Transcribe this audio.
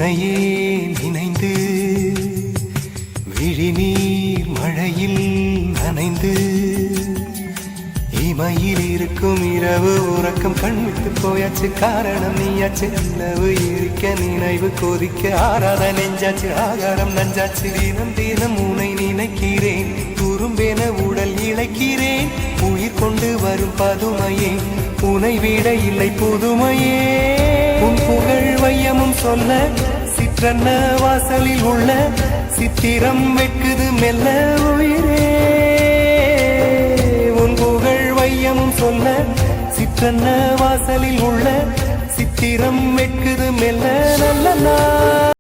உனையே நினைந்து விழிநீர் மழையில் நனைந்து இமையில் இருக்கும் இரவு உறக்கம் கண்விட்டு போயாச்சு. காரணம் நீயாச்சு. நிலவு இருக்க நினைவு கொதிக்க ஆறாத நெஞ்சாச்சு. ஆகாரம் நஞ்சாச்சு. தினம் தினம் உனை நினைக்கிறேன். குறும்பென உடல் இழைக்கிறேன். உயிர் கொண்டு வரும் பதுமையே உனை விட இல்லை புதுமையே. உன் புகழ் வையமும் சொல்ல சிற்றன்ன வாசலில் உள்ள சித்திரம் வெட்குது மெல்ல உயிரே. உன் புகழ் வையமும் சொல்ல சிற்றன்ன வாசலில் உள்ள சித்திரம் வெட்குது மெல்ல நல்ல